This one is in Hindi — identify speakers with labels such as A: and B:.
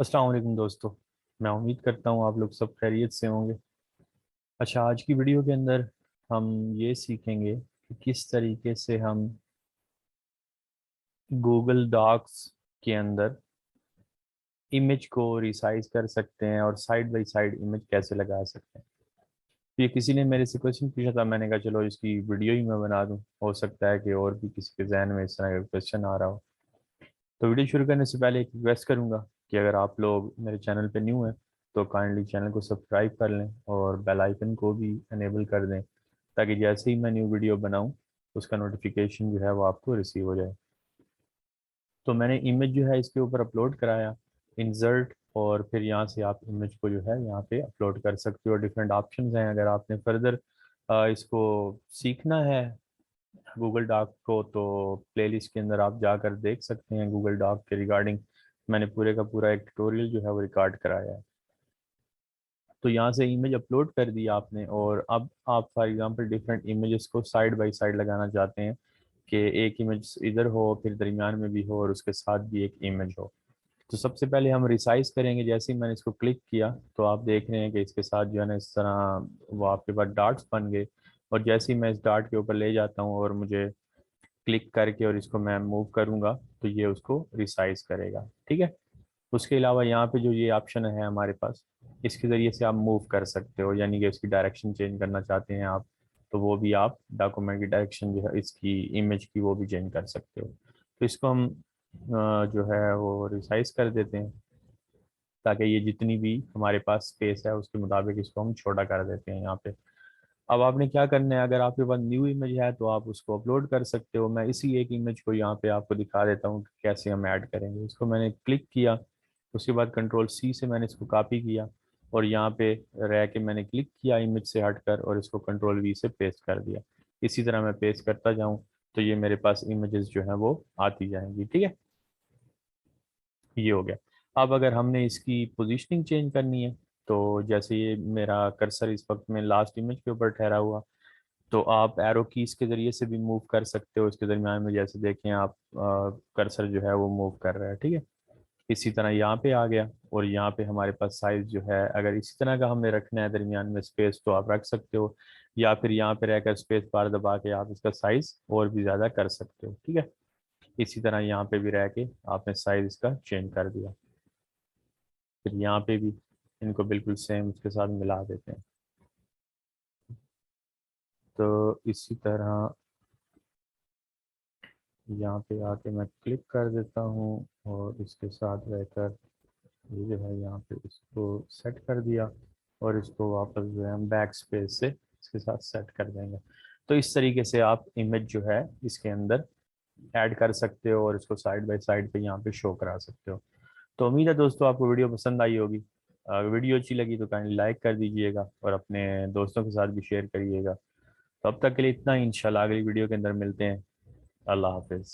A: अस्सलाम वालेकुम दोस्तों। मैं उम्मीद करता हूँ आप लोग सब खैरियत से होंगे। अच्छा, आज की वीडियो के अंदर हम ये सीखेंगे कि किस तरीके से हम गूगल डॉक्स के अंदर इमेज को रिसाइज कर सकते हैं और साइड बाय साइड इमेज कैसे लगा सकते हैं। तो ये किसी ने मेरे से क्वेश्चन पूछा था, मैंने कहा चलो इसकी वीडियो ही मैं बना दूँ, हो सकता है कि और भी किसी के जहन में इस तरह का क्वेश्चन आ रहा हो। तो वीडियो शुरू करने से पहले एक रिक्वेस्ट करूंगा कि अगर आप लोग मेरे चैनल पे न्यू हैं तो काइंडली चैनल को सब्सक्राइब कर लें और बेल आइकन को भी अनेबल कर दें, ताकि जैसे ही मैं न्यू वीडियो बनाऊं उसका नोटिफिकेशन जो है वो आपको रिसीव हो जाए। तो मैंने इमेज जो है इसके ऊपर अपलोड कराया, इंसर्ट, और फिर यहाँ से आप इमेज को जो है यहाँ पे अपलोड कर सकते हो। डिफरेंट ऑप्शंस हैं, अगर आपने फर्दर इसको सीखना है गूगल डॉक को, तो प्लेलिस्ट के अंदर आप जाकर देख सकते हैं गूगल डॉक के रिगार्डिंग। मैंने पूरे का पूरा एक ट्यूटोरियल जो है वो रिकॉर्ड कराया है। तो यहाँ से इमेज अपलोड कर दी आपने, और अब आप फॉर एग्जांपल डिफरेंट इमेजेस को साइड बाय साइड लगाना चाहते हैं कि एक इमेज इधर हो, फिर दरमियान में भी हो, और उसके साथ भी एक इमेज हो। तो सबसे पहले हम रिसाइज करेंगे। जैसे ही मैंने इसको क्लिक किया तो आप देख रहे हैं कि इसके साथ जो है ना इस तरह वो आपके पास डॉट्स बन गए। और जैसे ही मैं इस डॉट के ऊपर ले जाता हूँ और मुझे क्लिक करके और इसको मैं मूव करूंगा तो ये उसको रिसाइज करेगा। ठीक है। उसके अलावा यहाँ पे जो ये ऑप्शन है हमारे पास, इसके ज़रिए से आप मूव कर सकते हो, यानी कि इसकी डायरेक्शन चेंज करना चाहते हैं आप, तो वो भी आप डॉक्यूमेंट की डायरेक्शन जो है इसकी इमेज की वो भी चेंज कर सकते हो। तो इसको हम जो है वो रिसाइज कर देते हैं, ताकि ये जितनी भी हमारे पास स्पेस है उसके मुताबिक इसको हम छोटा कर देते हैं यहाँ पे। अब आपने क्या करना है, अगर आपके पास न्यू इमेज है तो आप उसको अपलोड कर सकते हो। मैं इसी एक इमेज को यहाँ पे आपको दिखा देता हूँ कि कैसे हम ऐड करेंगे। इसको मैंने क्लिक किया, उसके बाद कंट्रोल सी से मैंने इसको कॉपी किया, और यहाँ पे रह के मैंने क्लिक किया इमेज से हटकर और इसको कंट्रोल वी से पेस्ट कर दिया। इसी तरह मैं पेस्ट करता जाऊँ तो ये मेरे पास इमेजेस जो है वो आती जाएंगी। ठीक है, ये हो गया। अब अगर हमने इसकी पोजीशनिंग चेंज करनी है, तो जैसे ये मेरा कर्सर इस वक्त में लास्ट इमेज के ऊपर ठहरा हुआ, तो आप एरो कीज के जरिए से भी मूव कर सकते हो इसके दरमियान में। जैसे देखें आप कर्सर जो है वो मूव कर रहा है। ठीक है, इसी तरह यहाँ पे आ गया, और यहाँ पे हमारे पास साइज जो है, अगर इसी तरह का हमने रखना है दरमियान में स्पेस तो आप रख सकते हो, या फिर यहाँ पे रहकर स्पेस बार दबा के आप इसका साइज और भी ज़्यादा कर सकते हो। ठीक है, इसी तरह यहाँ पे भी रह के आपने साइज इसका चेंज कर दिया। फिर यहाँ पे भी इनको बिल्कुल सेम उसके साथ मिला देते हैं। तो इसी तरह यहाँ पे आके मैं क्लिक कर देता हूँ और इसके साथ रहकर ये जो है यहाँ पे इसको सेट कर दिया, और इसको वापस जो है हम बैक स्पेस से इसके साथ सेट कर देंगे। तो इस तरीके से आप इमेज जो है इसके अंदर ऐड कर सकते हो और इसको साइड बाय साइड पे यहाँ पे शो करा सकते हो। तो उम्मीद है दोस्तों आपको वीडियो पसंद आई होगी। अगर वीडियो अच्छी लगी तो काइंडली लाइक कर दीजिएगा और अपने दोस्तों के साथ भी शेयर करिएगा। तो अब तक के लिए इतना ही, इंशाल्लाह अगली वीडियो के अंदर मिलते हैं। अल्लाह हाफिज़।